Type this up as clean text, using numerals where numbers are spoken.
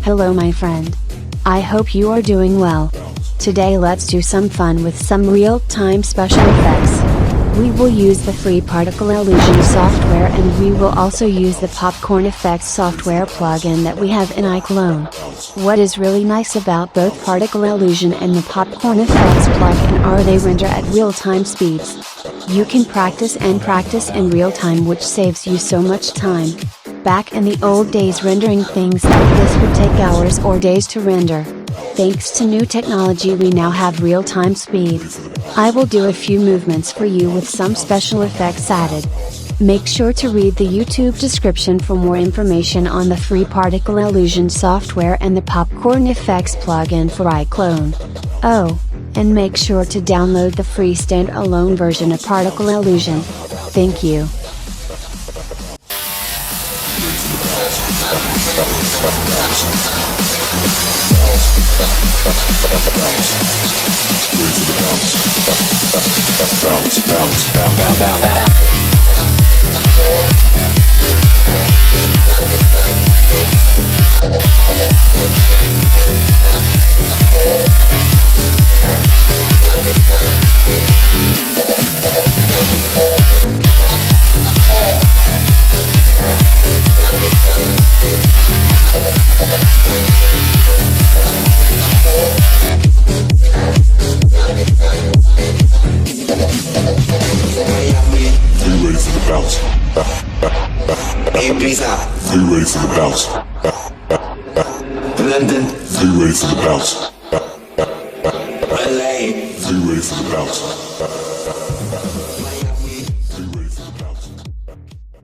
Hello my friend. I hope you are doing well. Today let's do some fun with some real-time special effects. We will use the free particle illusion software and we will also use the POPCORNFX software plugin that we have in Iclone. What is really nice about both particle illusion and the POPCORNFX plugin are they render at real-time speeds. You can practice in real time, which saves you so much time. Back in the old days, rendering things like this would take hours or days to render. Thanks to new technology we now have real-time speed. I will do a few movements for you with some special effects added. Make sure to read the YouTube description for more information on the free particle illusion software and the POPCORNFX plugin for Iclone. Oh, and make sure to download the free standalone version of particle illusion. Thank you. Are you ready for the bounce? London. Are you ready for the bounce? LA. Are you ready for the bounce?